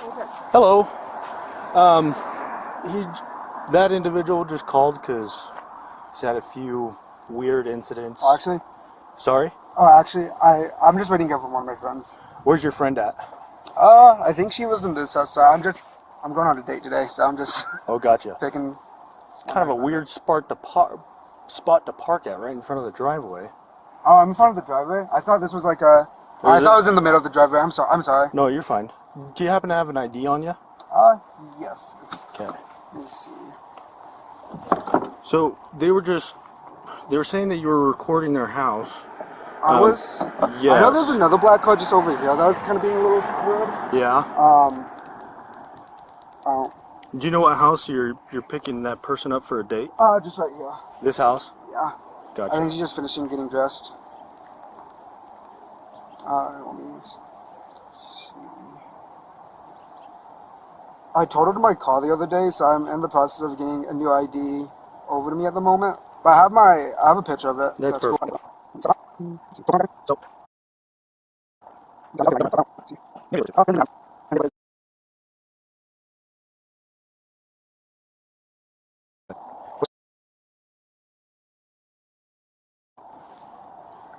Hello. He, that individual just called because he's had a few weird incidents. Oh, actually? Sorry? Oh, actually, I'm just waiting here for one of my friends. Where's your friend at? I think she lives in this house, so I'm going on a date today, so I'm just Oh, gotcha. picking. It's kind of a weird spot to park at, right in front of the driveway. Oh, I'm in front of the driveway? I thought this was like a... I thought it was in the middle of the driveway. I'm sorry. No, you're fine. Do you happen to have an ID on you? Yes. Okay. Let me see. So, they were saying that you were recording their house. Yes. I know there's another black car just over here. That was kind of being a little weird. Yeah. Oh. Do you know what house you're picking that person up for a date? Just right here. This house? Yeah. Gotcha. I think she's just finishing getting dressed. Let me see. I totaled my car the other day, so I'm in the process of getting a new ID over to me at the moment. But I have a picture of it. That's perfect. Cool.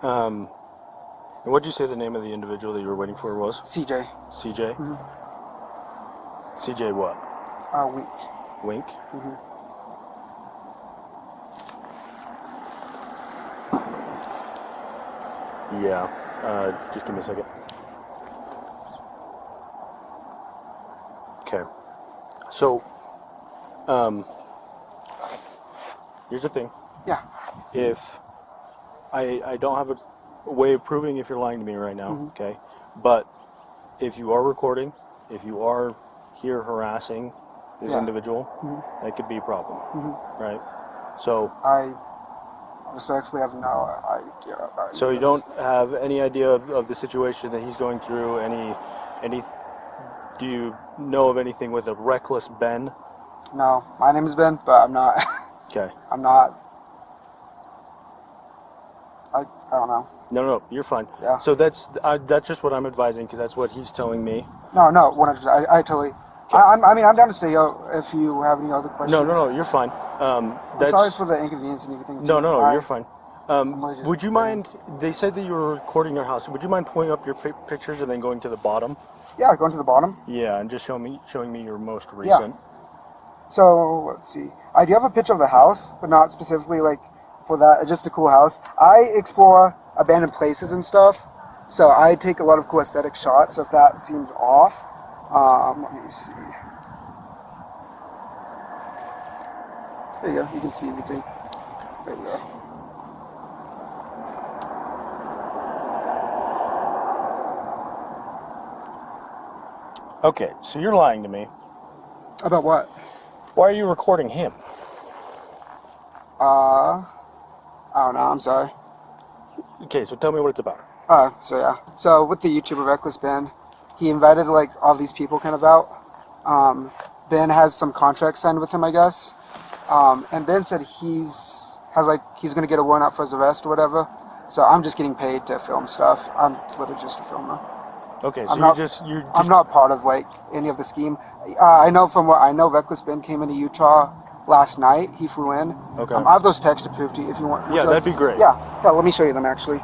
And what'd you say the name of the individual that you were waiting for was? CJ. CJ? Mm-hmm. CJ what? Wink. Wink? Mm-hmm. Yeah. Just give me a second. Okay. So, here's the thing. Yeah. If I don't have a way of proving if you're lying to me right now, Mm-hmm. okay? But if you are recording, if you are here harassing this individual, Mm-hmm. that could be a problem, Mm-hmm. right? So I respectfully have no idea about so you this. don't have any idea of the situation that he's going through, any do you know of anything with a reckless Ben? No, my name is Ben, but I'm not. Okay. I'm not. I don't know. No, you're fine. Yeah. So that's just what I'm advising because that's what he's telling me. No, 100%. I totally. Okay. I'm down to stay out if you have any other questions. No, you're fine. I'm sorry for the inconvenience and everything. No, you're fine. really Would you mind? They said that you were recording their house. Would you mind pulling up your pictures and then going to the bottom? Yeah, going to the bottom. Yeah, and just showing me your most recent. Yeah. So let's see. I do have a picture of the house, but not specifically like for that. It's just a cool house. I explore abandoned places and stuff, so I take a lot of cool aesthetic shots. So if that seems off, let me see. There you go. You can see everything. Right there. Okay, so you're lying to me. About what? Why are you recording him? I don't know. I'm sorry. Okay, so tell me what it's about. So yeah. So with the YouTuber Reckless Ben, he invited like all these people kind of out. Ben has some contract signed with him, I guess. And Ben said he's gonna get a warrant out for his arrest or whatever. So I'm just getting paid to film stuff. I'm literally just a filmer. Okay, so you're just I'm not part of like any of the scheme. I know from what I know, Reckless Ben came into Utah last night. He flew in. Okay. I have those texts to prove to you if you want. Yeah, that'd be great. Yeah, let me show you them actually.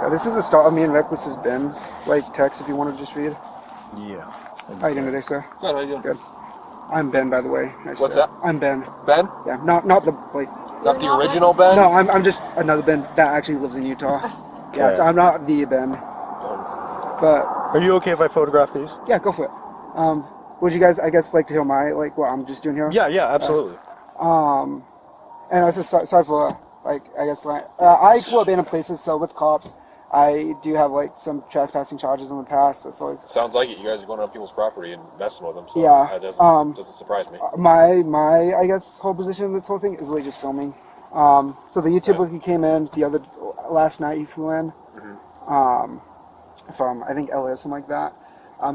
Yeah, this is the start of me and Reckless's Ben's like text if you want to just read. Yeah. How you doing today, sir? Good, how you doing? Good. I'm Ben, by the way. What's that? I'm Ben. Ben? Yeah, not the like. Not the original Ben? No, I'm just another Ben that actually lives in Utah. Yeah, Okay. so I'm not the Ben. But Are you okay if I photograph these? yeah, go for it. Would you guys, I guess, like to hear my like what I'm just doing here? Yeah, absolutely. And I was just sorry for like I guess like I explore abandoned places. So with cops, I do have like some trespassing charges in the past. So it's always Sounds like it. You guys are going on people's property and messing with them. So Yeah, that doesn't surprise me. my I guess whole position in this whole thing is really just filming. So the YouTuber he came in last night. He flew in from I think LA or something like that.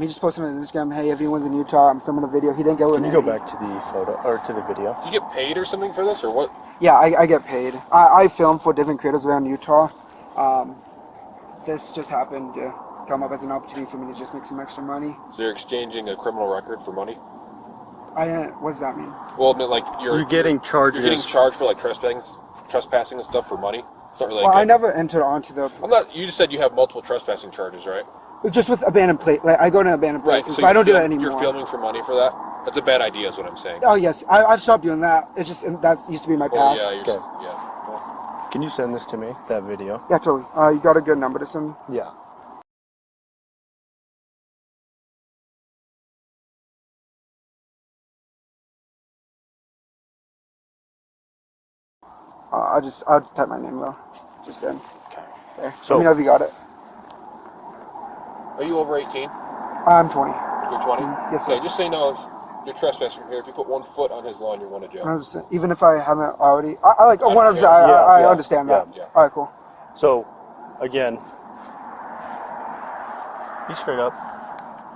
He just posted on his Instagram, "Hey, everyone's in Utah. I'm filming a video." He didn't go in. Can you go back to the photo or to the video? Do you get paid or something for this, or what? Yeah, I get paid. I film for different creators around Utah. This just happened come up as an opportunity for me to just make some extra money. So you're exchanging a criminal record for money? I didn't. What does that mean? Well, I mean, like You're getting charges. You're getting charged for like trespassing and stuff for money. It's not really. Well, like I never entered onto the. I'm not. You just said you have multiple trespassing charges, right? Just with abandoned plate. Like I go to abandoned Right. places, So but I don't do that You're anymore. filming for money for that. That's a bad idea, is what I'm saying. Oh yes, I've stopped doing that. It's just that used to be my Well, past. yeah. Okay. Yeah. Can you send this to me? That video. Yeah, totally. You got a good number to send? Yeah. I'll just type my name though. Just Ben. Okay. There. So- Let me know if you got it. Are you over 18? I'm 20. You're 20? Yes, Okay, sir. just so you know, you're trespassing here. If you put 1 foot on his lawn, you're going to jail. 100%. Even if I haven't already, I like 100%. Yeah, I yeah, understand that. yeah. All right, cool. So, again, be straight up.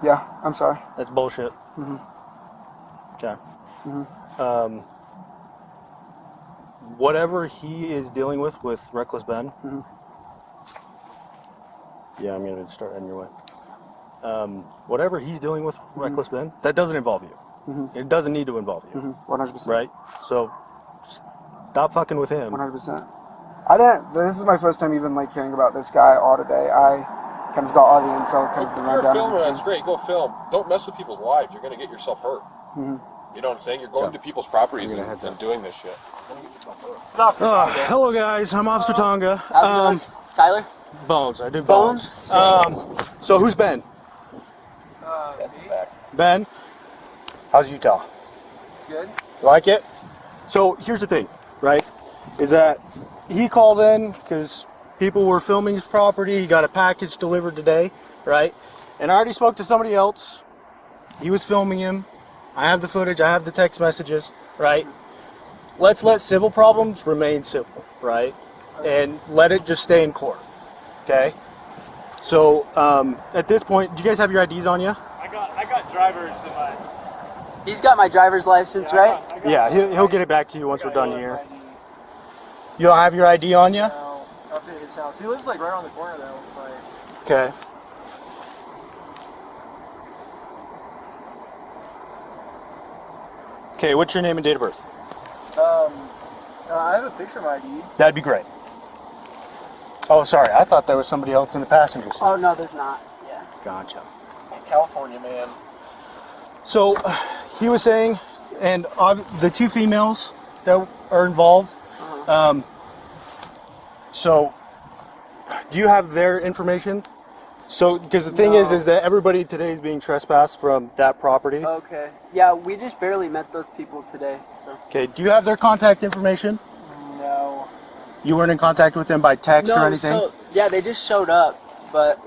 Yeah, I'm sorry. That's bullshit. Okay. Whatever he is dealing with Reckless Ben. Yeah, I'm gonna start heading your way. Whatever he's dealing with Reckless Ben, that doesn't involve you. It doesn't need to involve you, 100%. right? So, stop fucking with him. 100%. I didn't. This is my first time even like hearing about this guy all today. I kind of got all the info, kind of the If you're a rundown. filmer, of that's everything. great. Go film. Don't mess with people's lives. You're going to get yourself hurt. You know what I'm saying? You're going to people's properties and doing this shit. Hello guys, I'm Officer Tonga. How's it going? Tyler? Bones, I do Bones? Bones. So who's Ben? That's the back. Ben? How's Utah? It's good. You like it? So here's the thing, right? Is that he called in because people were filming his property. He got a package delivered today, right? And I already spoke to somebody else. He was filming him. I have the footage. I have the text messages, right? Let's let civil problems remain civil, right? And let it just stay in court, okay? So at this point, do you guys have your IDs on you? I got drivers in my. He's got my driver's license, right? Yeah, he'll get it back to you once we're done here. You don't have your ID on you? No, up to his house. He lives like right around the corner though. Like, Okay. Okay, what's your name and date of birth? I have a picture of my ID. That'd be great. Oh, sorry. I thought there was somebody else in the passenger seat. Oh, no, there's not. Yeah. Gotcha. California, man. So, he was saying, and the two females that are involved, so, do you have their information? So, because the thing is that everybody today is being trespassed from that property. Okay. Yeah, we just barely met those people today, so. Okay, do you have their contact information? No. You weren't in contact with them by text or anything? So, yeah, they just showed up, but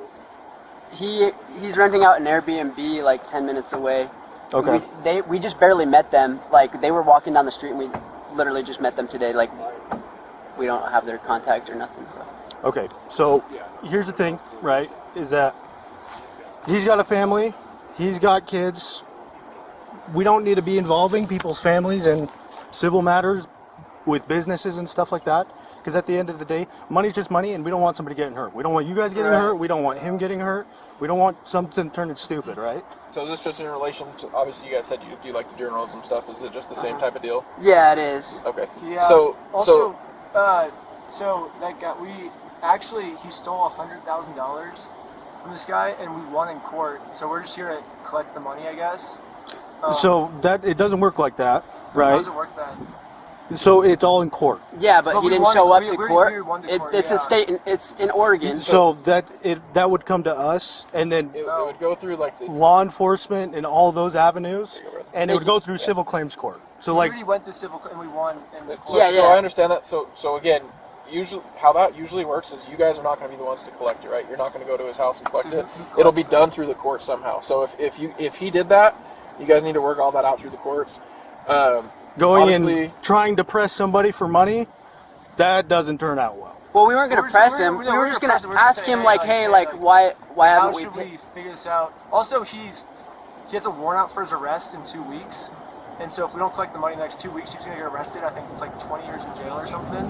he's renting out an Airbnb like 10 minutes away. Okay. We just barely met them. Like, they were walking down the street and we literally just met them today. Like, we don't have their contact or nothing, so. Okay, so here's the thing, right, is that he's got a family, he's got kids. We don't need to be involving people's families in civil matters with businesses and stuff like that, because at the end of the day, money's just money, and we don't want somebody getting hurt. We don't want you guys getting hurt, we don't want him getting hurt, we don't want something turning stupid, right? So is this just in relation to, obviously you guys said you do like the journalism stuff. Is it just the same type of deal? Yeah, it is. Okay. Yeah. So So that guy, he stole $100,000 from this guy, and we won in court. So we're just here to collect the money, I guess. So that it doesn't work like that, How right? does it work then? So it's all in court. Yeah, but But he we didn't won- show up we- to we- court. we won to court, It's yeah. a state. It's in Oregon. So that would come to us, and then it would go through like the. law enforcement and all those avenues, and it would go through civil claims court. So We like, already went to civil, and we won in the So, court. Yeah, so yeah. I understand that. So again, usually how that usually works is you guys are not going to be the ones to collect it, right? You're not going to go to his house and collect So it. who collects It'll be that? done through the court somehow. So if he did that, you guys need to work all that out through the courts. going honestly- and trying to press somebody for money, that doesn't turn out well. Well, we weren't gonna We're just- press we're- him. we're- We were we're just gonna gonna press him. We're just ask saying, him like, hey, hey, like, why How haven't should we? we figure this out? Also, he has a warrant out for his arrest in 2 weeks. And so if we don't collect the money in the next 2 weeks, he's going to get arrested. I think it's like 20 years in jail or something.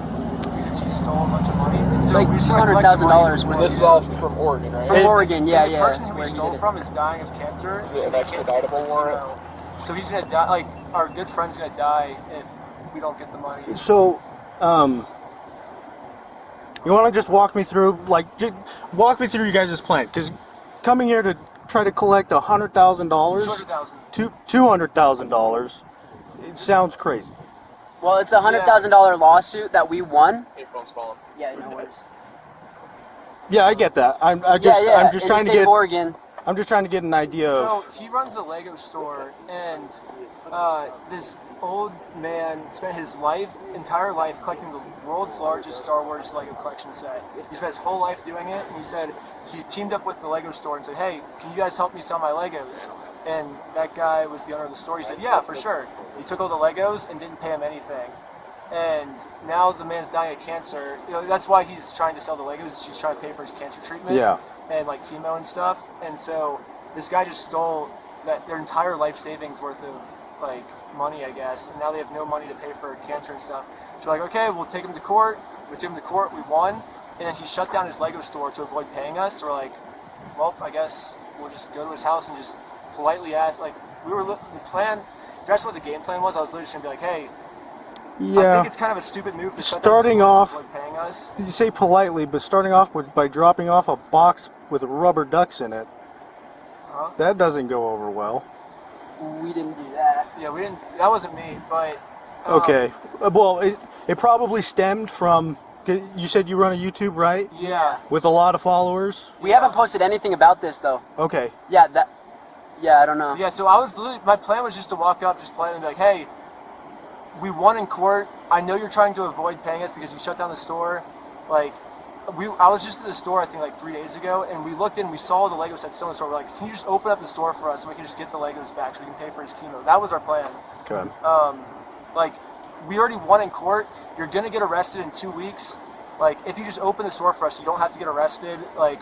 Because because he stole a bunch of money. And so Like we just wanna collect the $200,000 money. worth. This is all from Oregon, right? From Oregon, yeah, The yeah. person who where we he stole did it. from is dying of cancer. Is it an extraditable warrant? So he's gonna die. Like our good friend's gonna die if we don't get the money. So, you want to just walk me through, just walk me through you guys' plan? Because coming here to try to collect $100,000, 200,000. $200,000, it sounds crazy. Well, it's a $100,000 lawsuit that we won. Your phone's falling. Yeah, no worries. Yeah, I get that. I'm just in trying the to state of Oregon. I'm just trying to get an idea So of. he runs a Lego store, and this old man spent his entire life collecting the world's largest Star Wars Lego collection set. He spent his whole life doing it, and he said he teamed up with the Lego store and said, "Hey, can you guys help me sell my Legos?" And that guy was the owner of the store. He said, "Yeah, for sure." He took all the Legos and didn't pay him anything. And now the man's dying of cancer. You know, that's why he's trying to sell the Legos. He's trying to pay for his cancer treatment. Yeah. And like chemo and stuff. And so this guy just stole their entire life savings worth of like money, I guess. And now they have no money to pay for cancer and stuff. So we're like, okay, we'll take him to court. We took him to court. We won. And then he shut down his Lego store to avoid paying us. So we're like, well, I guess we'll just go to his house and just politely ask. Like the plan. If that's what the game plan was, I was literally just gonna be like, hey. I Yeah. think it's kind of a stupid move to shut down the Starting store off- to avoid paying us. You say politely, but starting off by dropping off a box with rubber ducks in it, that doesn't go over well. We didn't do that. Yeah, we didn't. That wasn't me, but. Okay. Well, it probably stemmed from. You said you run a YouTube, right? Yeah. With a lot of followers. We haven't posted anything about this though. Okay. Yeah, I don't know. Yeah, so I was literally, my plan was just to walk up, just politely and be like, hey, we won in court. I know you're trying to avoid paying us because you shut down the store. Like, I was just at the store, I think, like 3 days ago, and we looked in, we saw the Lego set still in the store. We're like, can you just open up the store for us so we can just get the Legos back so we can pay for his chemo? That was our plan. Okay. Like, we already won in court. You're going to get arrested in 2 weeks. Like, if you just open the store for us, you don't have to get arrested. Like,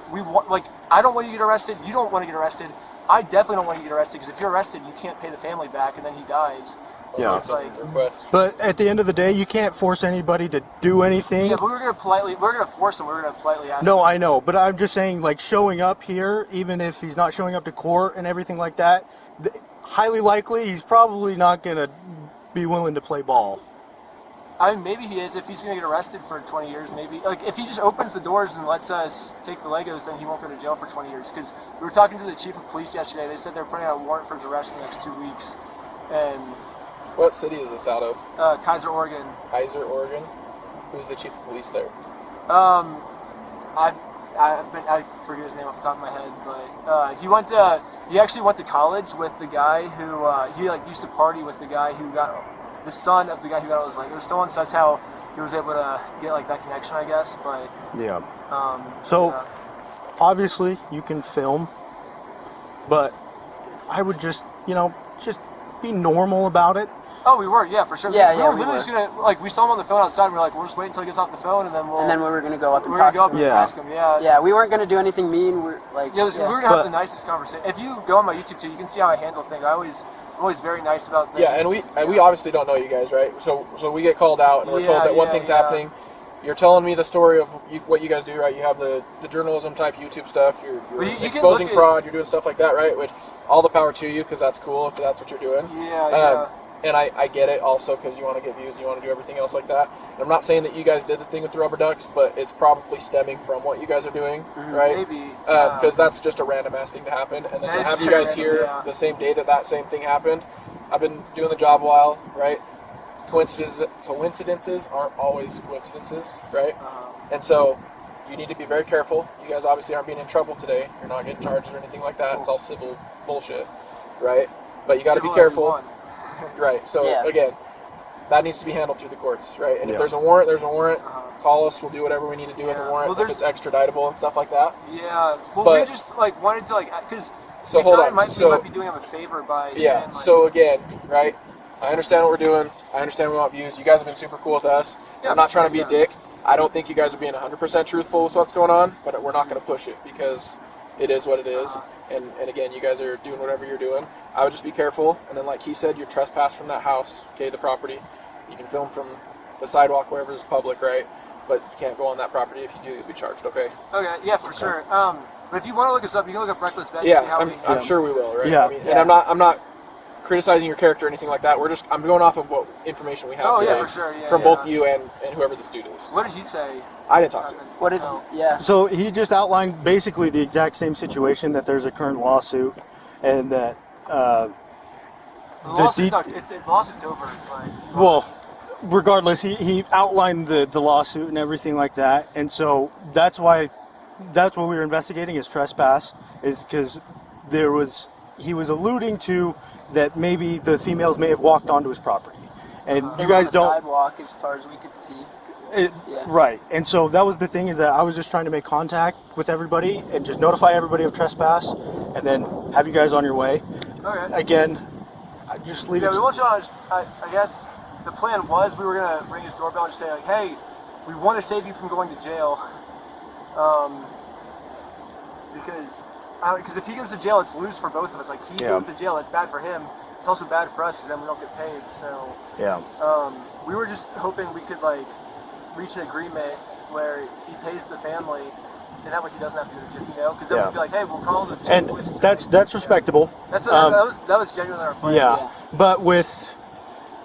I don't want you to get arrested. You don't want to get arrested. I definitely don't want you to get arrested because if you're arrested, you can't pay the family back, and then he dies. So Yeah. it's like, Request. But at the end of the day, you can't force anybody to do anything. yeah, but we're gonna force him. We're gonna politely ask. No, him. I know, but I'm just saying, like, showing up here, even if he's not showing up to court and everything like that, highly likely he's probably not gonna be willing to play ball. I mean, maybe he is. If he's gonna get arrested for 20 years, maybe. Like, if he just opens the doors and lets us take the Legos, then he won't go to jail for 20 years. Because we were talking to the chief of police yesterday. They said they're putting out a warrant for his arrest in the next 2 weeks. And What city is this out of? Kaiser, Oregon. Kaiser, Oregon. Who's the chief of police there? I forget his name off the top of my head, but he actually went to college with the guy who he used to party with the guy who got the son of the guy who got all his Legos stolen. So that's how he was able to get like that connection, I guess. But Yeah. So, yeah. obviously, you can film, but I would just be normal about it. Oh, we were, yeah, for sure. Yeah, we yeah, were we literally were. just gonna we saw him on the phone outside. And we're like, we'll just wait until he gets off the phone, and then we were gonna go up and we're gonna talk go up to and him. Yeah. ask him. Yeah. Yeah, we weren't gonna do anything mean. We're like, Yeah, we were gonna have But- the nicest conversation. If you go on my YouTube too, you can see how I handle things. I'm always very nice about things. Yeah, and we obviously don't know you guys, right? So we get called out and we're told that one Yeah, thing's yeah. happening. You're telling me the story of what you guys do, right? You have the journalism type YouTube stuff. You're Well, you can exposing look at- fraud. You're doing stuff like that, right? Which all the power to you because that's cool if that's what you're doing. Yeah. And I get it also because you want to get views and you want to do everything else like that. And I'm not saying that you guys did the thing with the rubber ducks, but it's probably stemming from what you guys are doing, right? Maybe. Because that's just a random ass thing to happen. And then That to is have you very guys random, here yeah. the same day that same thing happened, I've been doing the job a while, right? Coincidences aren't always coincidences, right? And so you need to be very careful. You guys obviously aren't being in trouble today. You're not getting charged or anything like that. It's all civil bullshit, right? But you got to be Civil careful. everyone. Right. So Yeah. again, that needs to be handled through the courts, right? And Yeah. if there's a warrant, there's a warrant. Call us. We'll do whatever we need to do with Yeah. the warrant. Well, If it's extraditable and stuff like that. Yeah. Well, But- we just wanted to because So we hold thought on. we might be doing him a favor by Yeah. saying, So again, right? I understand what we're doing. I understand we want views. You guys have been super cool with us. Yeah, I'm not trying to be a yeah. dick. I don't think you guys are being 100% truthful with what's going on, but we're not going to push it because it is what it is. And again, you guys are doing whatever you're doing. I would just be careful. And then, like he said, you're trespassed from that house, okay, the property. You can film from the sidewalk, wherever is public, right? but you can't go on that property. If you do, you'll be charged. Okay. Okay, yeah, for sure. But if you want to look us up, you can look up Reckless Ben. Yeah, See how I'm sure we will. Right. Yeah. I mean, and I'm not criticizing your character or anything like that. I'm going off of what information we have. Oh, yeah, today for sure, yeah, from yeah. both you and whoever this dude is. What did he say? I didn't talk to him. What did? Oh. Yeah. So he just outlined basically the exact same situation, that there's a current lawsuit, and that The lawsuit's de- not. The lawsuit's over. Like, well, regardless, he outlined the lawsuit and everything like that, and so that's what we were investigating is trespass, is because he was alluding to that maybe the females may have walked onto his property, and They you were on guys the don't. sidewalk as far as we could see. Yeah. Right, and so that was the thing, is that I was just trying to make contact with everybody and just notify everybody of trespass, and then have you guys on your way. okay. Again, I just leave Yeah, it. we want you on. I guess the plan was we were gonna ring his doorbell and just say like, "Hey, we want to save you from going to jail," because if he goes to jail, it's lose for both of us. Like he Yeah. goes to jail, it's bad for him. It's also bad for us because then we don't get paid. So Yeah. we were just hoping we could like reach an agreement where he pays the family, and that way he doesn't have to go to jail. You know, because then Yeah. we'd be like, "Hey, we'll call the jail And police." that's respectable. That's that was genuinely our plan. Yeah. Yeah. But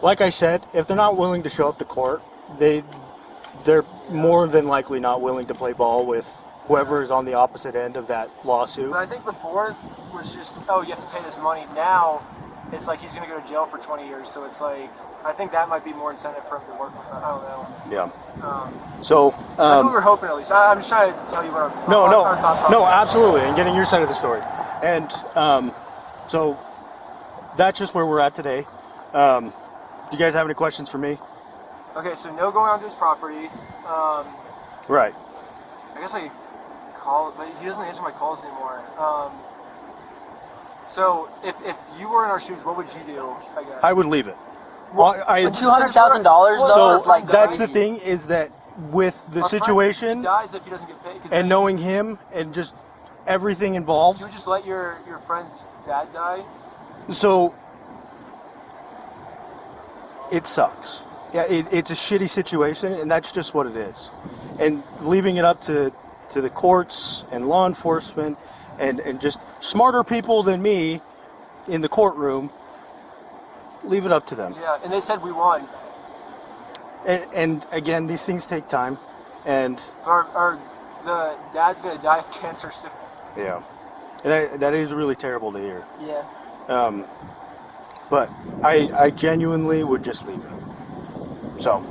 like I said, if they're not willing to show up to court, they're more than likely not willing to play ball with whoever is on the opposite end of that lawsuit. But I think before it was just, oh, you have to pay this money. Now it's like he's going to go to jail for 20 years. So it's like, I think that might be more incentive for him to work with us. I don't know. Yeah. So That's what we're hoping at least. I'm just trying to tell you what our thought process no, is. absolutely, and getting your side of the story. And so that's just where we're at today. Do you guys have any questions for me? Okay, so no going onto his property. Right. I guess I could call it, but he doesn't answer my calls anymore. So if you were in our shoes, what would you do? I guess I would leave it. $200,000 though So is like that's the crazy. thing, is that with the Our friend, situation he dies if he doesn't get paid. 'Cause and then knowing him and just everything involved, you would just let your friend's dad die. so it sucks. Yeah, it's a shitty situation, and that's just what it is. And leaving it up to the courts and law enforcement and just smarter people than me in the courtroom, leave it up to them. Yeah, and they said we won. And again, these things take time, and The dad's gonna die of cancer soon. yeah, that is really terrible to hear. Yeah. But I genuinely would just leave it. So,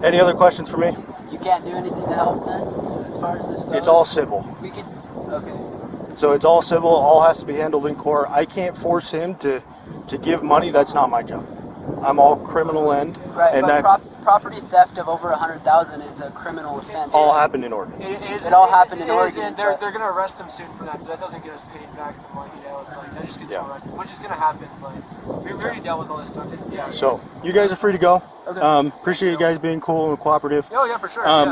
any other questions for me? You can't do anything to help then, as far as this goes. It's all civil. We could. Okay. So it's all civil. All has to be handled in court. I can't force him to give money. That's not my job. I'm all criminal end, Right, and but that property theft of over 100,000 is a criminal offense. all happened in Oregon. It all happened in Oregon, and but- they're gonna arrest him soon for that. But that doesn't get us paid back the money. You know, it's like that just gets him Yeah. arrested, which is gonna happen. But we already dealt with all this stuff. Yeah. So you guys are free to go. Okay. Appreciate you guys being cool and cooperative. Oh yeah, for sure. Um,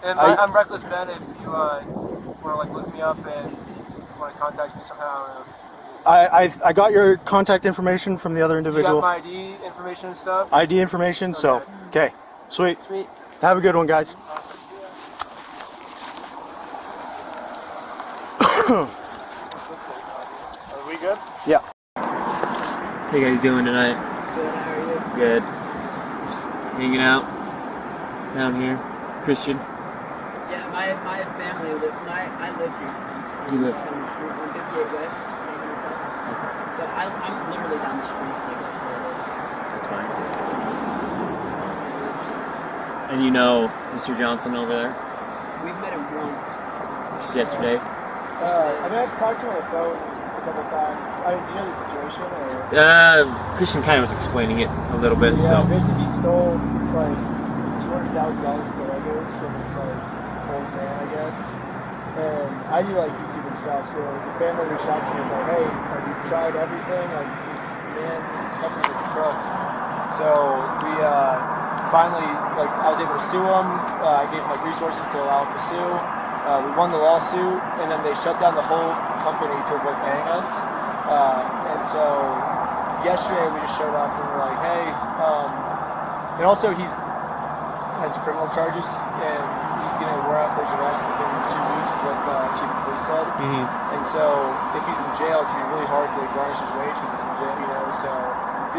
yeah. And I'm Reckless Ben. If you want to like look me up and want to contact me somehow, I don't know. I got your contact information from the other You got individual. my ID information and stuff. ID information. So okay, sweet. Sweet. Have a good one, guys. Are we good? Yeah. How you guys doing tonight? Good, how are you? Good. Just hanging out down here. Christian, Yeah, my family I live here. you live. On the street, 158 West. So I'm literally down the street. Like that's where I live. That's fine. And you know Mr. Johnson over there? We've met him once. Just yesterday? I mean, I've talked to him on the phone a couple times. Do you know the situation? Or? Christian kind of was explaining it a little bit, so. basically he stole like $200,000 of Legos from this like old man, I guess. And I do like YouTube and stuff, so the family reached out to me and was like, "Hey, have you tried everything? Like this man is coming with the truck." So we finally, like, I was able to sue him. I gave him like resources to allow him to sue. We won the lawsuit, and then they shut down the whole company to avoid paying us. And so yesterday we just showed up and we're like, "Hey," and also he's has criminal charges, and he's going to wear out for his arrest within 2 weeks, is what the chief of police said. And so if he's in jail, it's going to be really hard to garnish his wage because he's in jail, you know, so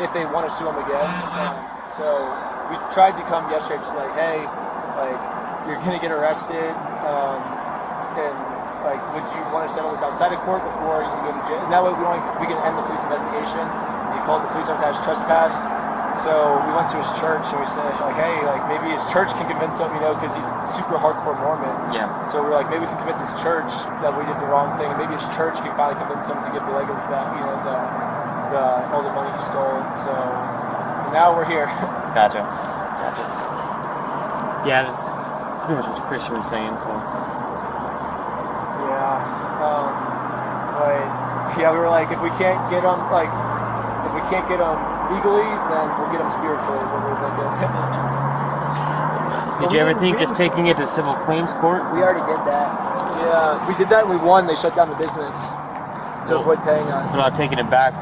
if they want to sue him again. So we tried to come yesterday just be like, hey, like, you're going to get arrested, and like, would you want to settle this outside of court before you go to jail? And that way we can end the police investigation. He called the police officer as trespassed. So we went to his church and we said, like, hey, like, maybe his church can convince him, you know, because he's super hardcore Mormon. Yeah. So we're like, maybe we can convince his church that we did the wrong thing, and maybe his church can finally convince him to give the Legos back, you know, all the money he stole. So now we're here. Gotcha. Yeah, that's pretty much what Christian was saying, so. Yeah. But yeah, we were like, if we can't get him, legally, then we'll get him spiritually, is what we were thinking. Did you ever think just taking it to civil claims court? We already did that. Yeah, we did that and we won. They shut down the business to avoid paying us. What about taking it back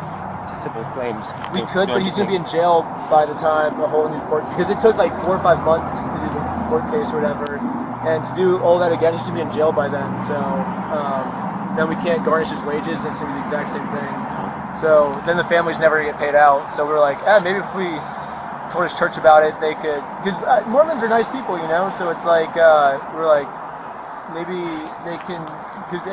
to civil claims? We could, but he's going to be in jail by the time a whole new court, because it took like 4 or 5 months to do the court case or whatever, and to do all that again, he's going to be in jail by then. So then we can't garnish his wages. It's going to be the exact same thing. So then the family's never going to get paid out. So we were like, maybe if we told his church about it, they could, because Mormons are nice people, you know. So it's like we're like, maybe they can, because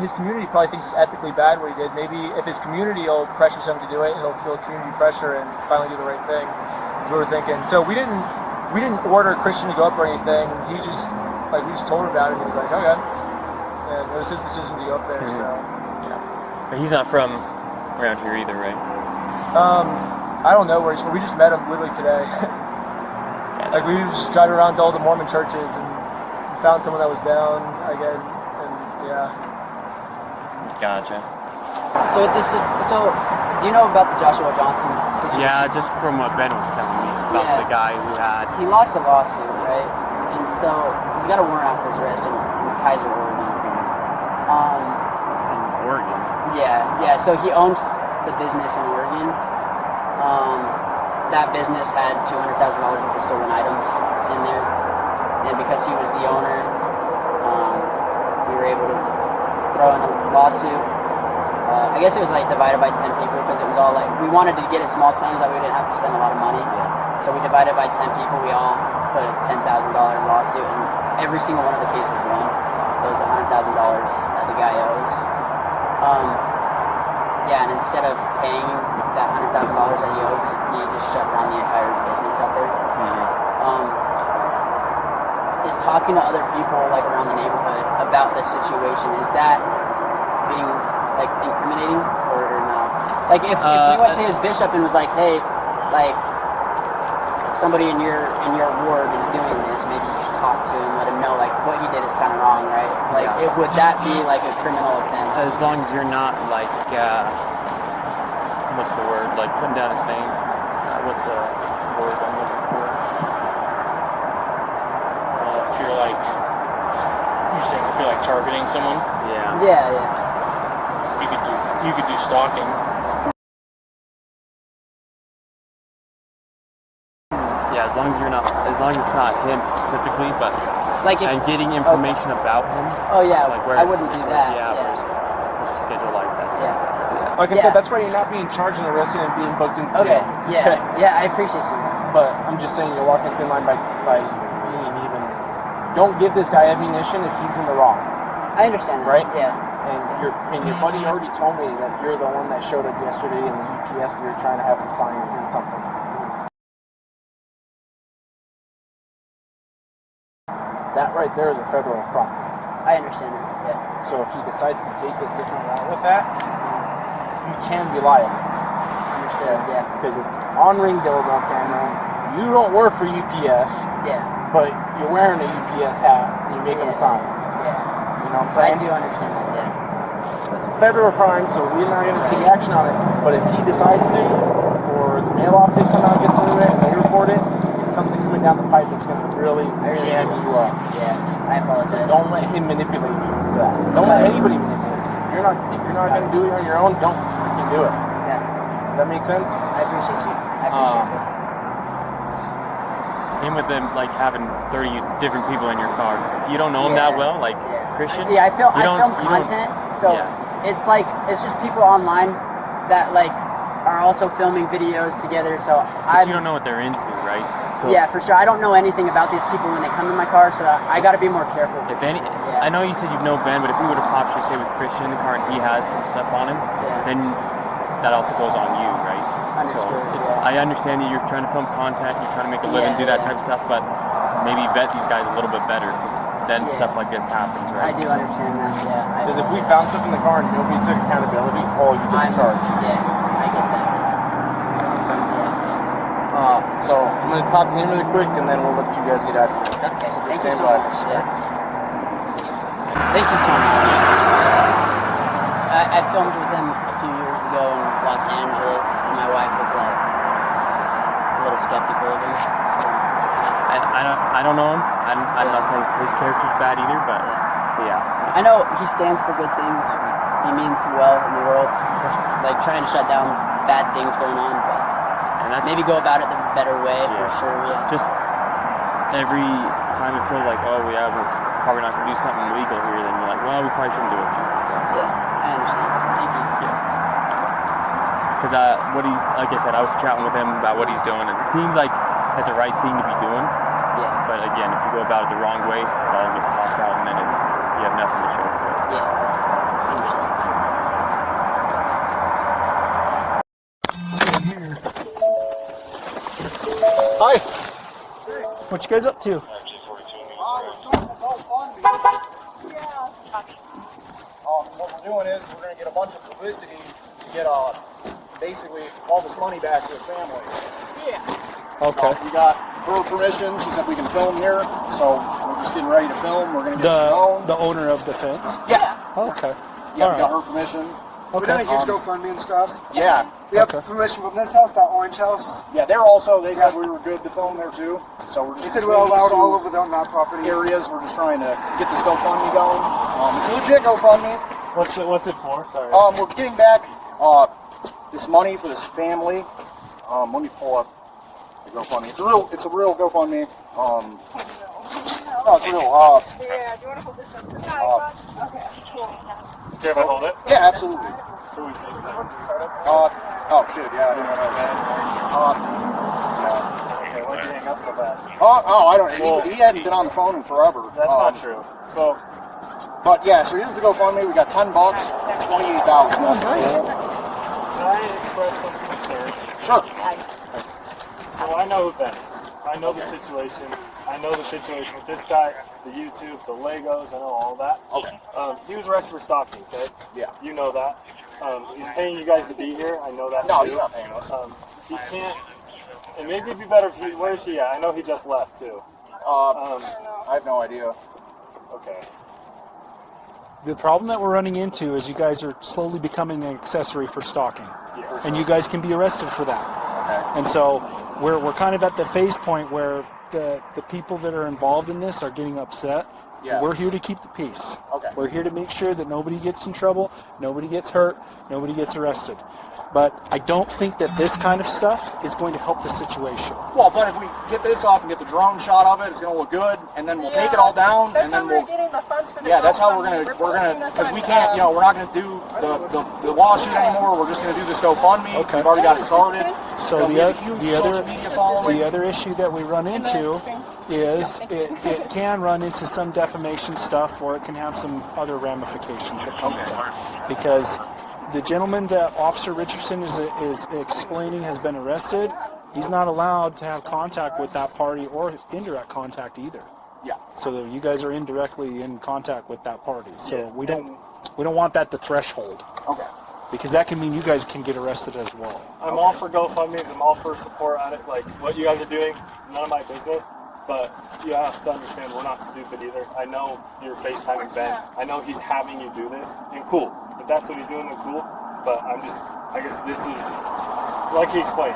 his community probably thinks it's ethically bad what he did. Maybe if his community will pressure him to do it, he'll feel community pressure and finally do the right thing. Is what we're thinking. So we didn't order Christian to go up or anything. We just told him about it. And he was like, okay, and it was his decision to go up there. So. But he's not from around here either, right? I don't know where he's from. We just met him literally today. Like, we were just driving around to all the Mormon churches and found someone that was down again, and yeah. Gotcha. So do you know about the Joshua Johnson situation? Yeah, just from what Ben was telling me about the guy who had. He lost a lawsuit, right? And so he's got a warrant out for his arrest in Kaiser, Oregon. Oregon. Yeah. So he owned the business in Oregon. That business had $200,000 worth of stolen items in there, and because he was the owner, we were able to throw in a lawsuit. I guess it was like divided by 10 people, because it was all like, we wanted to get it small claims that we didn't have to spend a lot of money. So we divided by 10 people. We all put a $10,000 lawsuit, and every single one of the cases won. So it's $100,000 that the guy owes. And instead of paying that $100,000 that he owes, he just shut down the entire business out there. Is talking to other people like around the neighborhood about this situation, is that being like incriminating or no? Like if you went to his bishop and was like, hey, like somebody in your ward is doing this, maybe you should talk to him, let him know like what he did is kind of wrong, right? Like would that be like a criminal offense? As long as you're not like what's the word? Like putting down his name. What's the word I'm looking for? If you're like, you're saying if you're like targeting someone, Yeah. you could do stalking. Yeah, as long as it's not him specifically, but like and getting information about him. Oh yeah, like I wouldn't do that. There's a schedule like that. Like I said, that's why you're not being charged and arrested and being booked in Okay. jail. Yeah, I appreciate you. But I'm just saying, you're walking a thin line by being even. Don't give this guy ammunition if he's in the wrong. I understand that. Right? Yeah. And your buddy already told me that you're the one that showed up yesterday in the UPS. We were trying to have him sign something. That right there is a federal crime. I understand that. Yeah. So if he decides to take a different route with that, you can be liable. Understand. Yeah. Because it's on ring doorbell camera. You don't work for UPS. Yeah. But you're wearing a UPS hat and you make him a sign. Yeah. You know what I'm saying? I do understand that. Yeah. It's a federal crime, so we're not going to take action on it. But if he decides to, or the mail office somehow gets into it and they report it, it's something coming down the pipe that's going to really jam you up. Yeah, I apologize. So don't let him manipulate you into that. Don't let anybody manipulate you. If you're not going to do it on your own, don't fucking do it. Yeah. Does that make sense? I appreciate you. I appreciate it. Same with them, like having 30 different people in your car. If you don't know them that well, like Christian. See, I film you don't- content, so it's like it's just people online that like are also filming videos together. So But you don't know what they're into, right? So yeah, for sure. I don't know anything about these people when they come in my car, so I got to be more careful. If any, I know you said you know Ben, but if you would have popped, say with Christian in the car and he has some stuff on him, then that also goes on you, right? Understood, So it's, I understand that you're trying to film content, you're trying to make a living, do that type of stuff, but maybe vet these guys a little bit better, because then stuff like this happens, right? I do understand that. Yeah. Because if we found stuff in the car and nobody took accountability, you get charged. Yeah, I get that. That makes sense. So I'm going to talk to him really quick, and then we'll let you guys get out of here. Okay? So just Thank you stand so by. much. Yeah. Thank you so much. I filmed with him a few years ago in Los Angeles, and my wife was like a little skeptical of him. So. I don't know him. I'm not saying his character's bad either, but yeah. I know he stands for good things. He means well in the world, like trying to shut down bad things going on, but maybe go about it the better way for sure. Yeah. Just every time it feels like, we're probably not going to do something illegal here, then you're like, well, we probably shouldn't do it now. So. Yeah, I understand. Thank you. Yeah. Because like I said, I was chatting with him about what he's doing, and it seems like that's the right thing to be doing. Yeah. But again, if you go about it the wrong way, it all gets tossed out, and then you have nothing to show for it. Yeah. I understand. Hi. What you guys up to? What we're doing is we're going to get a bunch of publicity to get basically all this money back to the family. Yeah. Okay. So we got her permission. She said we can film here, so we're just getting ready to film. We're going to get the owner of the fence. Yeah. Okay. Yeah, we got her permission. We done a huge GoFundMe and stuff. Yeah. We have permission from this house, that orange house. Yeah, they're also, they said we were good to film there too. So we're just. They said we're allowed all over on that property. Areas. We're just trying to get this GoFundMe going. It's a legit GoFundMe. What's it for? Sorry. We're getting back this money for this family. Let me pull up the GoFundMe. It's a real GoFundMe. No, it's real. Yeah, do you want to hold this up? Okay, cool. Care if I hold it? Yeah, absolutely. Who we face that? Oh shit, yeah. Okay, why'd you hang up so fast? I don't. He hadn't been on the phone in forever. That's not true. So. But yeah, so here's the GoFundMe. We got $10, 28,000. Nice. Can I express some concern? Sure. So I know who Ben is. I know the situation. I know the situation with this guy, the YouTube, the Legos. I know all that. Okay. He was arrested for stalking. Okay. Yeah. You know that. He's paying you guys to be here. I know that. No, too. he's not paying us. He can't. And maybe it'd be better if he. Where is he at? I know he just left too. I have no idea. Okay. The problem that we're running into is you guys are slowly becoming an accessory for stalking. Yes. And you guys can be arrested for that. Okay. And so we're kind of at the phase point where the people that are involved in this are getting upset. Yeah. We're here to keep the peace. Okay. We're here to make sure that nobody gets in trouble, nobody gets hurt, nobody gets arrested. But I don't think that this kind of stuff is going to help the situation. Well, but if we get this off and get the drone shot of it, it's going to look good, and then we'll take it all down, and then we'll. Getting the funds for the That's how we're gonna because we can't, we're not gonna do the lawsuit anymore. We're just gonna do this GoFundMe. Okay. We've already got it started. So we have a huge social media following. the other issue that we run into is it can run into some defamation stuff, or it can have some other ramifications that come with that. Because the gentleman that Officer Richardson is explaining has been arrested. He's not allowed to have contact with that party or indirect contact either. Yeah. So you guys are indirectly in contact with that party. So we don't want that to threshold. Okay. Because that can mean you guys can get arrested as well. I'm all for GoFundMes. I'm all for support on it. Like what you guys are doing, none of my business. But you have to understand, we're not stupid either. I know you're FaceTiming Ben. I know he's having you do this, and cool. If that's what he's doing, then cool. But I guess this is, like he explained,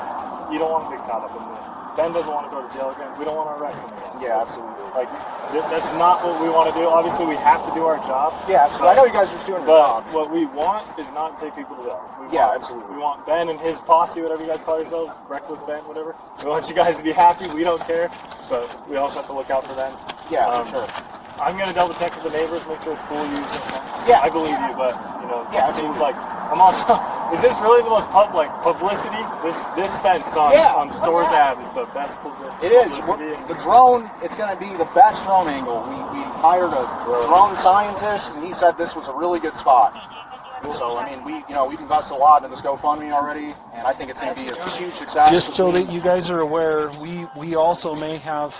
you don't want to get caught up in this. Ben doesn't want to go to jail again. We don't want to arrest him again. Yeah, absolutely. Like, that's not what we want to do. Obviously, we have to do our job. Yeah, absolutely. I know you guys are just doing your But jobs. what we want is not to take people to jail. Absolutely. We want Ben and his posse, whatever you guys call yourselves, Reckless Ben, whatever. We want you guys to be happy. We don't care. But we also have to look out for them. Yeah, for sure. I'm going to double check with the neighbors, make sure it's cool using fence. Yeah. I believe you, but, you know, Yeah, it seems like I'm also... Is this really the most publicity? This fence on Stores Ave is the best publicity. It is. The drone, it's going to be the best drone angle. We hired a drone scientist, and he said this was a really good spot. So, I mean, we've invested a lot in this GoFundMe already, and I think it's going to be a huge success. Just so that you guys are aware, we also may have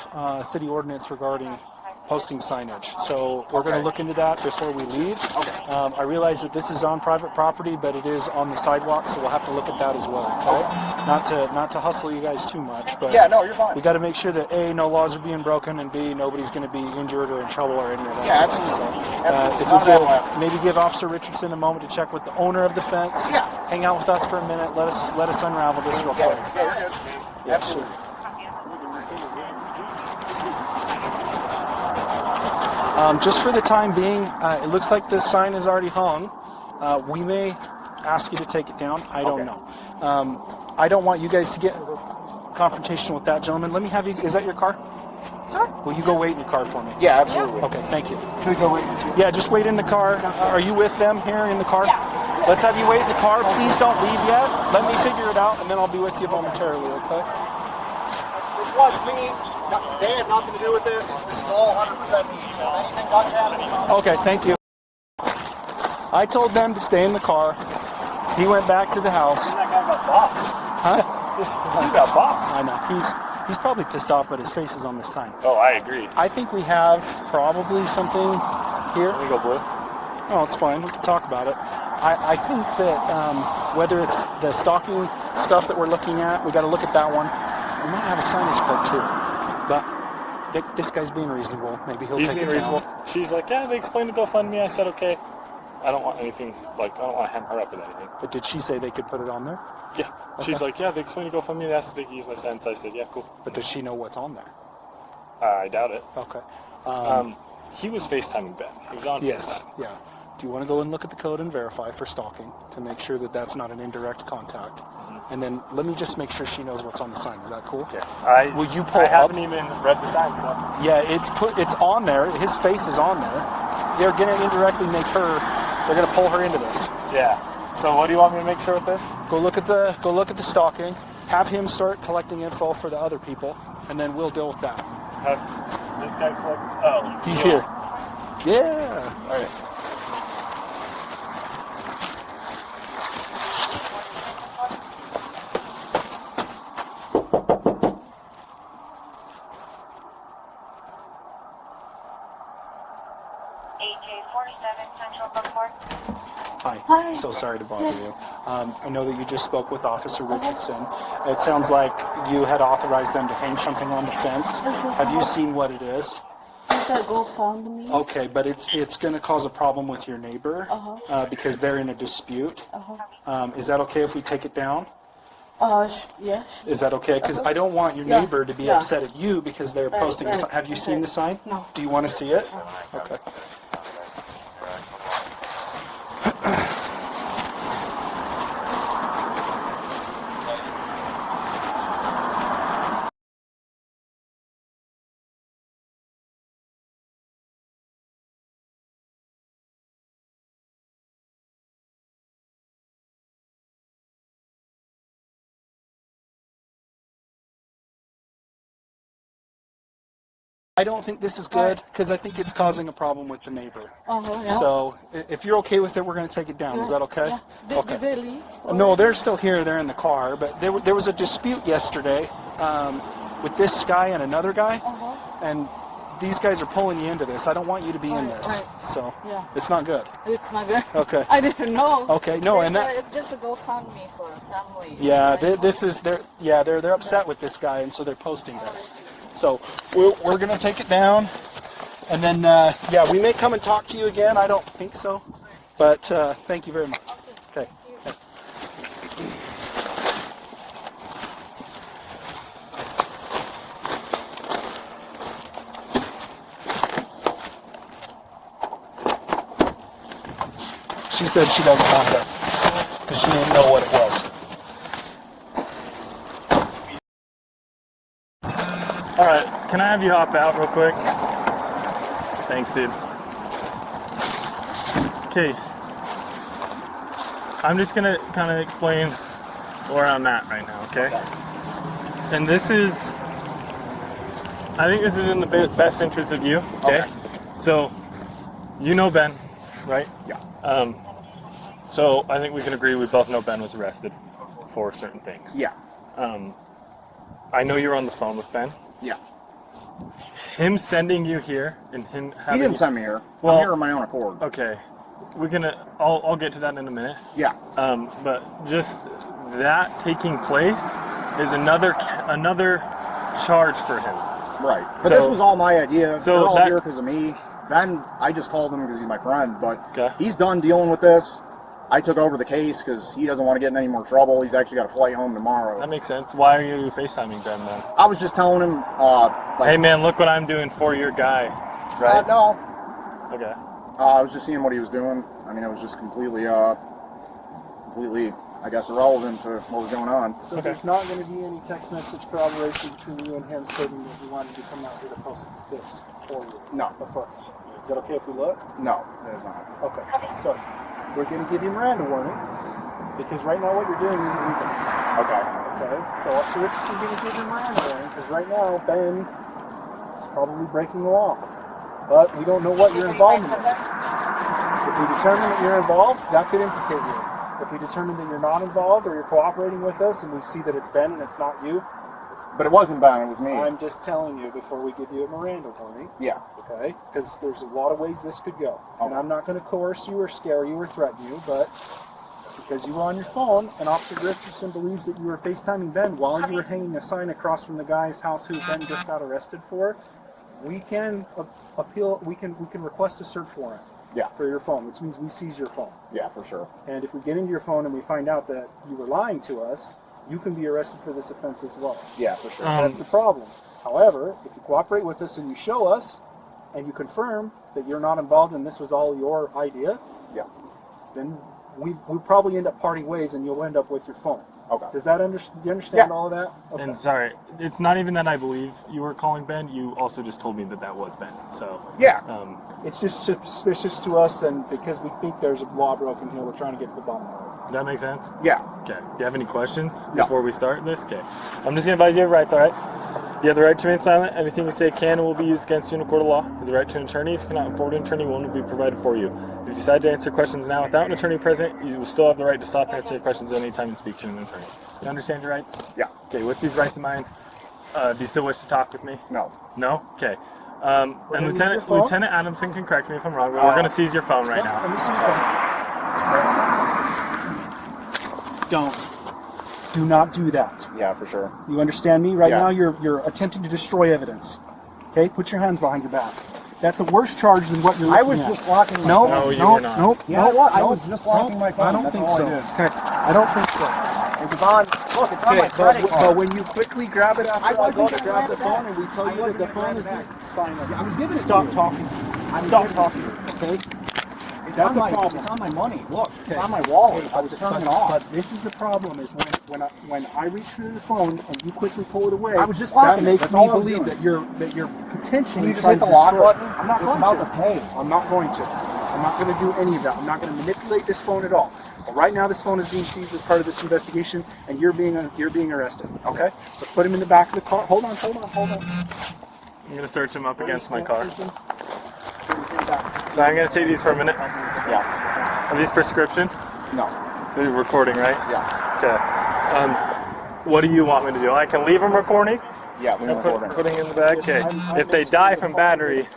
city ordinance regarding posting signage. So we're going to look into that before we leave. Okay. I realize that this is on private property, but it is on the sidewalk, so we'll have to look at that as well. Okay? Not to hustle you guys too much, but yeah, no, you're fine. we got to make sure that A, no laws are being broken, and B, nobody's going to be injured or in trouble or any of that. Yeah, stuff. absolutely. So, if we maybe give Officer Richardson a moment to check with the owner of the fence. Yeah. Hang out with us for a minute. Let us unravel this real quick. Yeah, you're good. Yeah, Absolutely. sure. Just for the time being, it looks like this sign is already hung. We may ask you to take it down. I don't know. I don't want you guys to get confrontation with that gentleman. Let me have you. Is that your car? Sure. Will you go wait in your car for me? Yeah, absolutely. Okay, thank you. Can we go wait? Yeah, just wait in the car. Are you with them here in the car? Yeah. Let's have you wait in the car. Please don't leave yet. Let me figure it out, and then I'll be with you momentarily, okay? This was me. They had nothing to do with this. This is all 100% me. So if anything does happen... Okay, thank you. I told them to stay in the car. He went back to the house. That guy got boxed. Huh? He got boxed. I know. He's probably pissed off, but his face is on this sign. Oh, I agree. I think we have probably something here. Let me go blue. Oh, it's fine. We can talk about it. I think that whether it's the stalking stuff that we're looking at, we got to look at that one. We might have a signage clip too. But this guy's being reasonable. Maybe he'll take it down. She's like, yeah, they explained to GoFundMe. I said, okay. I don't want anything, I don't want to hem her up with anything. But did she say they could put it on there? Yeah. Okay. She's like, yeah, they explained to GoFundMe. They asked if they could use my sentence. I said, yeah, cool. But does she know what's on there? I doubt it. Okay. He was FaceTiming Ben. He was on Yes. FaceTime. Yeah. Do you want to go and look at the code and verify for stalking to make sure that that's not an indirect contact? And then let me just make sure she knows what's on the sign. Is that cool? Okay. Will you pull I up? haven't even read the sign, so. Yeah, it's on there. His face is on there. They're gonna indirectly make her. They're gonna pull her into this. Yeah. So what do you want me to make sure with this? Go look at the stalking. Have him start collecting info for the other people, and then we'll deal with that. Have this guy collect. Oh. He's here. Yeah. All right. Hi. So sorry to bother you. I know that you just spoke with Officer Richardson. It sounds like you had authorized them to hang something on the fence. Have you seen what it is? It's a GoFundMe. Okay, but it's going to cause a problem with your neighbor because they're in a dispute. Is that okay if we take it down? Yes. Is that okay? Because I don't want your neighbor to be upset at you because they're posting a sign. Have you seen the sign? No. Do you want to see it? Okay. I don't think this is good because I think it's causing a problem with the neighbor. Yeah. So if you're okay with it, we're going to take it down. Is that okay? Yeah. Okay. Did they leave? No, they're still here. They're in the car. But there was a dispute yesterday with this guy and another guy. And these guys are pulling you into this. I don't want you to be in this. Right. So Yeah. it's not good. It's not good. Okay. I didn't know. Okay. No, and that. It's just a GoFundMe for a family. Yeah, they're upset with this guy, and so they're posting this. So we're gonna take it down, and then we may come and talk to you again. I don't think so, but thank you very much. Okay. she said she doesn't want that because she didn't know what it was. All right, can I have you hop out real quick? Thanks, dude. Okay, I'm just gonna kind of explain where I'm at right now, okay? And this is, I think this is in the best interest of you, okay? So, you know Ben, right? Yeah. So I think we can agree we both know Ben was arrested for certain things. Yeah. I know you're on the phone with Ben. Yeah. Him sending you here and him having He didn't send me here. Well, I'm here on my own accord. Okay, we're gonna. I'll get to that in a minute. Yeah. But just that taking place is another charge for him. Right. But So- this was all my idea. so They're all that- here because of me. Ben, I just called him because he's my friend, but Okay. he's done dealing with this. I took over the case because he doesn't want to get in any more trouble. He's actually got a flight home tomorrow. That makes sense. Why are you FaceTiming Ben then? I was just telling him, Hey man, look what I'm doing for your guy. Right? no. Okay. I was just seeing what he was doing. I mean, it was just completely, I guess, irrelevant to what was going on. So there's not going to be any text message corroboration between you and him stating that he wanted to come out here to post this for you? No. Before. Is that okay if we look? No, it is not. Okay. So we're going to give you Miranda warning because right now what you're doing is illegal. Okay. Okay. So Officer Richardson going to give you Miranda warning because right now Ben is probably breaking the law, but we don't know what you're involved in this. If we determine that you're involved, that could implicate you. If we determine that you're not involved or you're cooperating with us and we see that it's Ben and it's not you, But it wasn't Ben, it was me. I'm just telling you before we give you a Miranda warning. Yeah. Okay? Because there's a lot of ways this could go. And I'm not going to coerce you or scare you or threaten you, but because you were on your phone and Officer Richardson believes that you were FaceTiming Ben while you were hanging a sign across from the guy's house who Ben just got arrested for, we can appeal, we can request a search warrant. Yeah. For your phone, which means we seize your phone. Yeah, for sure. And if we get into your phone and we find out that you were lying to us, you can be arrested for this offense as well. Yeah, for sure. That's a problem. However, if you cooperate with us and you show us, and you confirm that you're not involved and this was all your idea, yeah, then we probably end up parting ways and you'll end up with your phone. Okay. Does that do you understand all of that? Okay. And sorry, it's not even that I believe you were calling Ben. You also just told me that that was Ben. So yeah, it's just suspicious to us, and because we think there's a law broken here, we're trying to get to the bottom of it. Does that make sense? Yeah. Okay. Do you have any questions No. before we start this? Okay. I'm just gonna advise you have rights. All right. You have the right to remain silent. Anything you say can and will be used against you in a court of law. You have the right to an attorney. If you cannot afford an attorney, one will be provided for you. If you decide to answer questions now without an attorney present, you will still have the right to stop and answer your questions at any time and speak to an attorney. You understand your rights? Yeah. Okay, with these rights in mind, do you still wish to talk with me? No. No? Okay. And Lieutenant Adamson can correct me if I'm wrong, but we're going to seize your phone right now. Let me see your phone. Don't. Do not do that. Yeah, for sure. You understand me? Right Yeah. now you're attempting to destroy evidence. Okay? Put your hands behind your back. That's a worse charge than what you're looking at. I was just locking my No, phone. No, you no, were not. no, Yeah, no, I no, was just locking my phone. I don't That's think all so. I did. Okay, I don't think so. It was on. Look, it's on my credit but card. when you quickly grab it after I go wasn't to gonna grab grab the it phone back. and we tell I you that wasn't the gonna phone grab is it back. silent. I was giving it to Stop you. talking. was Stop giving it talking. to Okay? It's That's on a my, problem. It's on my money. Look, Okay. it's on my wallet. I was turning it off. But this is the problem: is when I reach for the phone and you quickly pull it away. I was just that locking it. makes That's me all I was believe doing. that you're potentially Can you just trying hit the to lock destroy it. button? I'm not It's going about to. to pay. I'm not going to. I'm not going to do any of that. I'm not going to manipulate this phone at all. But right now, this phone is being seized as part of this investigation, and you're being arrested. Okay? Let's put him in the back of the car. Hold on. I'm going to search him up against my car. So I'm going to take these for a minute. Yeah. Are these prescription? No. So you're recording, right? Yeah. Okay. What do you want me to do? I can leave them recording? Yeah, we And were recording. putting in the bag? Okay. If they die from battery,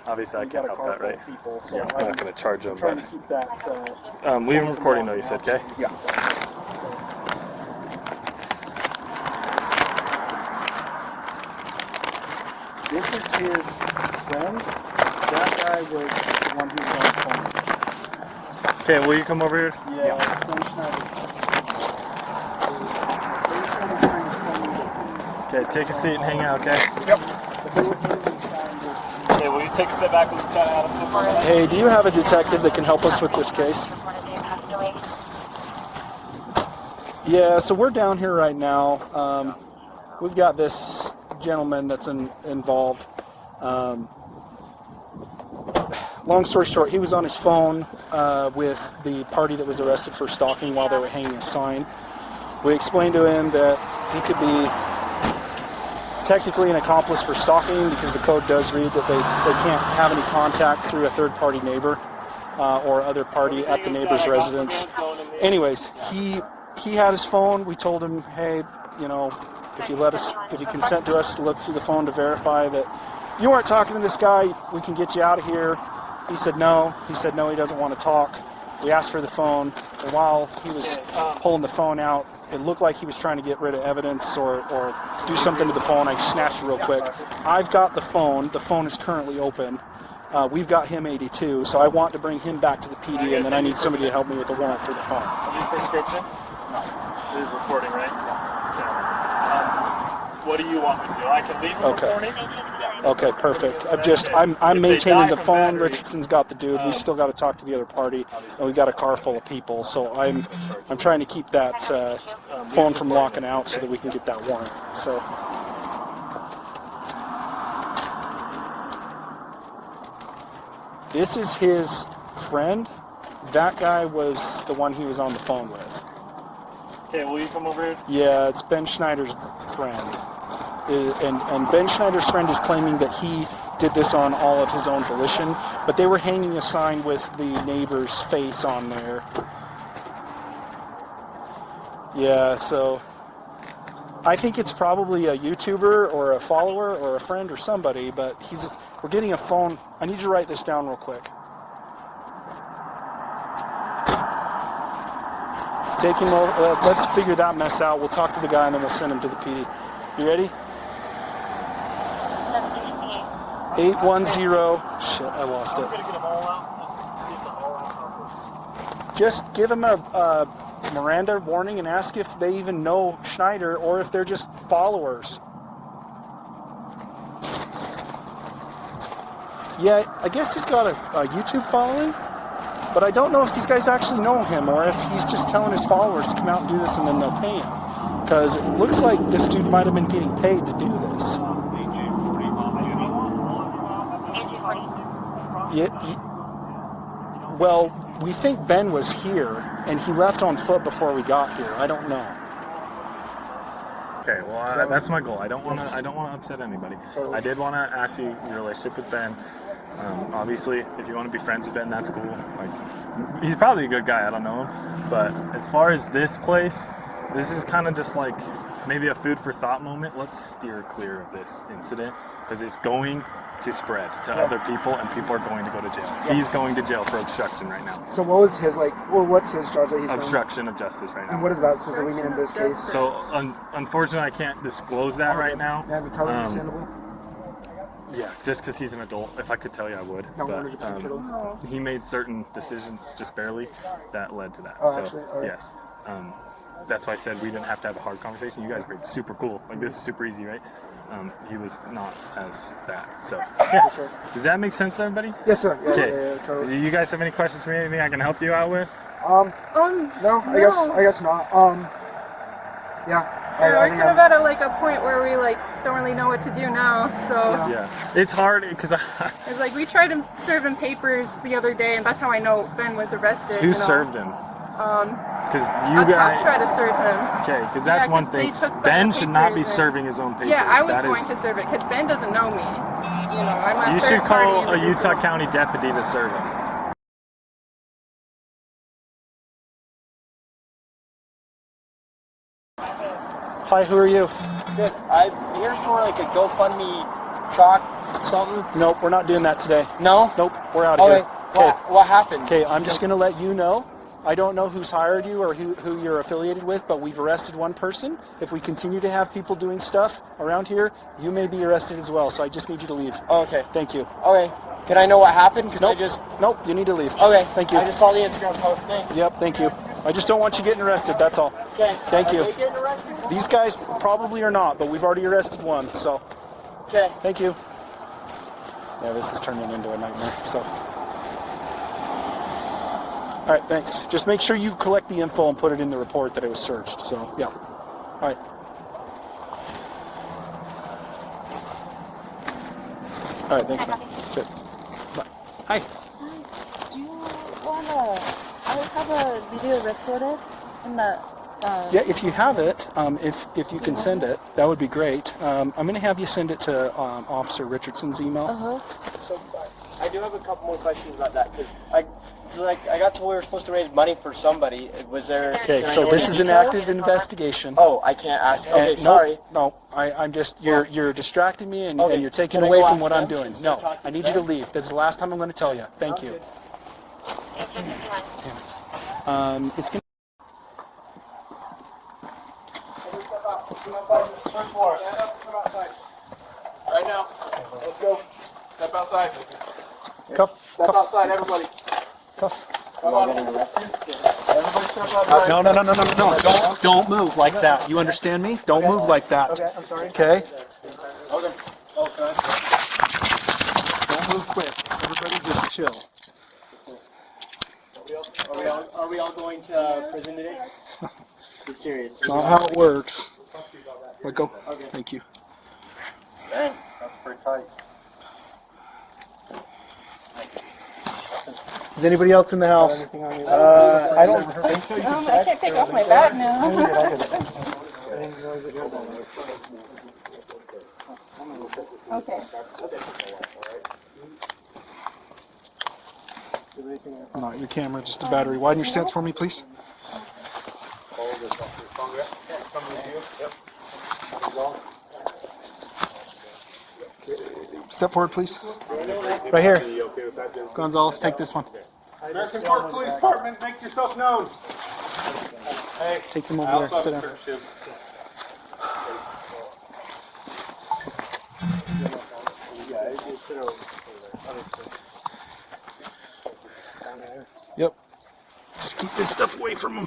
obviously I can't help that, right? So I'm not going to charge them, trying but to keep that. leave them recording though, you said, okay? Yeah. So. This is his friend. That guy was the one who was on the phone. Okay, will you come over here? Yeah. It's Ben Schneider. Okay, take a seat and hang out, okay? Yep. Okay, will you take a step back with Lieutenant Adams for a minute? Hey, do you have a detective that can help us with this case? Yeah, so we're down here right now. We've got this gentleman that's involved. Long story short, he was on his phone with the party that was arrested for stalking while they were hanging a sign. We explained to him that he could be technically an accomplice for stalking because the code does read that they can't have any contact through a third-party neighbor or other party at the neighbor's residence. Anyways, he had his phone. We told him, hey, you know, if you consent to us to look through the phone to verify that you weren't talking to this guy, we can get you out of here. He said no. He said no, he doesn't want to talk. We asked for the phone, and while he was pulling the phone out, it looked like he was trying to get rid of evidence or do something to the phone. I snatched it real quick. I've got the phone. The phone is currently open. We've got him 82, so I want to bring him back to the PD, and then I need somebody to help me with the warrant for the phone. Is this prescription? No. It is recording, right? Okay. What do you want me to do? I can leave him recording? Okay, perfect. I'm maintaining the phone. Richardson's got the dude. We still got to talk to the other party, and we've got a car full of people. So I'm trying to keep that phone from locking out so that we can get that warrant. So. This is his friend. That guy was the one he was on the phone with. Okay, will you come over here? Yeah, it's Ben Schneider's friend. And Ben Schneider's friend is claiming that he did this on all of his own volition, but they were hanging a sign with the neighbor's face on there. Yeah, so I think it's probably a YouTuber or a follower or a friend or somebody, but we're getting a phone. I need you to write this down real quick. Take him over. Let's figure that mess out. We'll talk to the guy and then we'll send him to the PD. You ready? 810. Shit, I lost it. I'm going to get them all out and see if it's an all-out conference. Just give him a Miranda warning and ask if they even know Schneider or if they're just followers. Yeah, I guess he's got a YouTube following, but I don't know if these guys actually know him or if he's just telling his followers to come out and do this and then they'll pay him. Because it looks like this dude might have been getting paid to do this. Well, we think Ben was here, and he left on foot before we got here. I don't know. Okay, well, that's my goal. I don't want to upset anybody. I did want to ask you your relationship with Ben. Obviously, if you want to be friends with Ben, that's cool. Like, he's probably a good guy. I don't know him, but as far as this place, this is kind of just like maybe a food for thought moment. Let's steer clear of this incident because it's going to spread to other people, and people are going to go to jail. He's going to jail for obstruction right now. So what was his what's his charge that he's obstruction of justice right now? And what does that specifically mean in this case? So unfortunately, I can't disclose that right now. Yeah, totally understandable. Yeah, just because he's an adult. If I could tell you, I would. No, 100% but he made certain decisions, just barely, that led to that. Oh, so actually? Okay. yes. That's why I said we didn't have to have a hard conversation. You guys were super cool. Like, this is super easy, right? He was not as that. So, yeah. For sure. Does that make sense to everybody? Yes, sir. Yeah, okay. yeah, totally. Do you guys have any questions for me? Anything I can help you out with? No, I guess not. Yeah. We're kind of at a point where we don't really know what to do now. So yeah, it's hard because it's like we tried to serve him papers the other day, and that's how I know Ben was arrested. Who served him? Because you a guys cop tried to serve him. Okay, because that's one thing. Ben should not be serving his own papers. Yeah, I was going to serve it because Ben doesn't know me. I'm a You third should call party a Utah County deputy to serve him. Hi, who are you? Good. I'm here for a GoFundMe chalk something. Nope, we're not doing that today. No? Nope, we're out of here. Okay. What happened? Okay, I'm just going to let you know. I don't know who's hired you or who you're affiliated with, but we've arrested one person. If we continue to have people doing stuff around here, you may be arrested as well, so I just need you to leave. Okay. Thank you. Okay. Can I know what happened? Nope, you need to leave. Okay. Thank you. I just saw the Instagram post. Thanks. Yep, thank you. I just don't want you getting arrested, that's all. Okay. Thank you. Are they getting arrested? These guys probably are not, but we've already arrested one, so. Okay. Thank you. Yeah, this is turning into a nightmare. So, all right, thanks. Just make sure you collect the info and put it in the report that it was searched. So, yeah. All right. All right, thanks, man. Good. Bye. Hi. Do you want to? I have a video recorded in the. Yeah, if you have it, if you can send it, that would be great. I'm going to have you send it to Officer Richardson's email. So I do have a couple more questions about that because I got to where we were supposed to raise money for somebody. Was there? Okay, can I so know this any is an details? active investigation. Oh, I can't ask. Okay, And sorry. No, I'm just you're distracting me and, Okay, and you're taking can I away go from ask what I'm them doing. since No, they're talking I need to you to them? leave. This is the last time I'm going to tell you. Thank you. It's going. First floor. Stand up, come outside. Right now. Let's go. Step outside. Step outside, everybody. Come on. Everybody step outside. No. Don't move like that. You understand me? Don't move like that. Okay, I'm sorry. Okay? Okay. Okay. Don't move quick. Everybody just chill. Are we all going to prison today? Be serious. It's not how it works. Let go. Thank you. That's pretty tight. Is anybody else in the house? I don't think so. I can't take off my bag now. Okay. Not your camera, just a battery. Widen your stance for me, please. Step forward, please. Right here. Gonzalez, take this one. Madison Park Police Department, make yourself known. Hey, Take them over there. Sit down. Yep. Just keep this stuff away from him.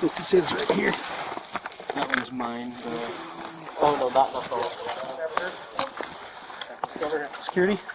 This is his right here. That one's mine. Oh no, that's not. Security?